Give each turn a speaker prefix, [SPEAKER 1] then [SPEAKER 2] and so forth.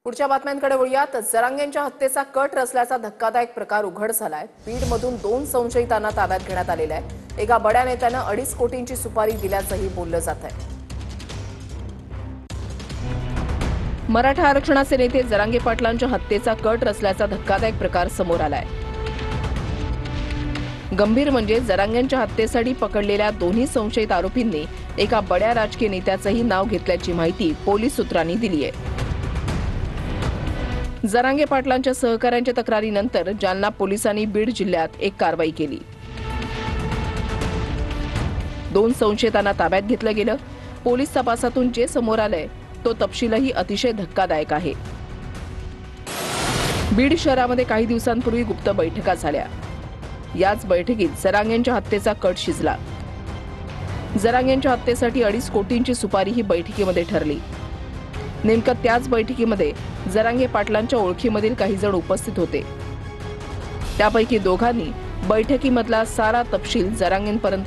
[SPEAKER 1] पुढच्या बातम्यांकडे वळूयात। जरांगेंच्या हत्येचा कट रचल्याचा धक्कादायक प्रकार उघड झालाय। बीडमधून 2 संशयितांना ताब्यात घेण्यात आलेलं आहे। एका बड्या नेत्यानं 2.5 कोटींची सुपारी दिल्याचंही बोललं जात आहे। मराठा आरक्षणाचे नेते जरांगे पाटलांच्या हत्येचा कट रचल्याचा धक्कादायक प्रकार समोर आलाय। गंभीर म्हणजे जरांगेंच्या हत्येसाठी पकडलेल्या दोन्ही संशयित आरोपींनी एका बड्या राजकीय नेत्याचंही नाव घेतल्याची माहिती पोलीस सूत्रांनी दिली आहे। जरांगे पाटलांच्या सहकाऱ्यांच्या तक्रारीनंतर जालना पोलिसांनी बीड जिल्ह्यात एक कारवाई केली। 2 संशयितांना ताब्यात घेतलं गेलं। पोलीस तपासातून जे समोर आलंय तो तपशीलही अतिशय धक्कादायक आहे। बीड शहरामध्ये काही दिवसांपूर्वी गुप्त बैठका झाल्या। याच बैठकीत जरांगेंच्या हत्येचा कट शिजला। जरांगेंच्या हत्येसाठी 2.5 कोटींची सुपारी ही बैठकीमध्ये ठरली। नेमकं त्याच बैठकीमध्ये जरांगे पाटलांच्या ओळखीमधील काही जण उपस्थित होते। त्यापैकी दोघांनी बैठकीमधला सारा तपशील जरांगेंपर्यंत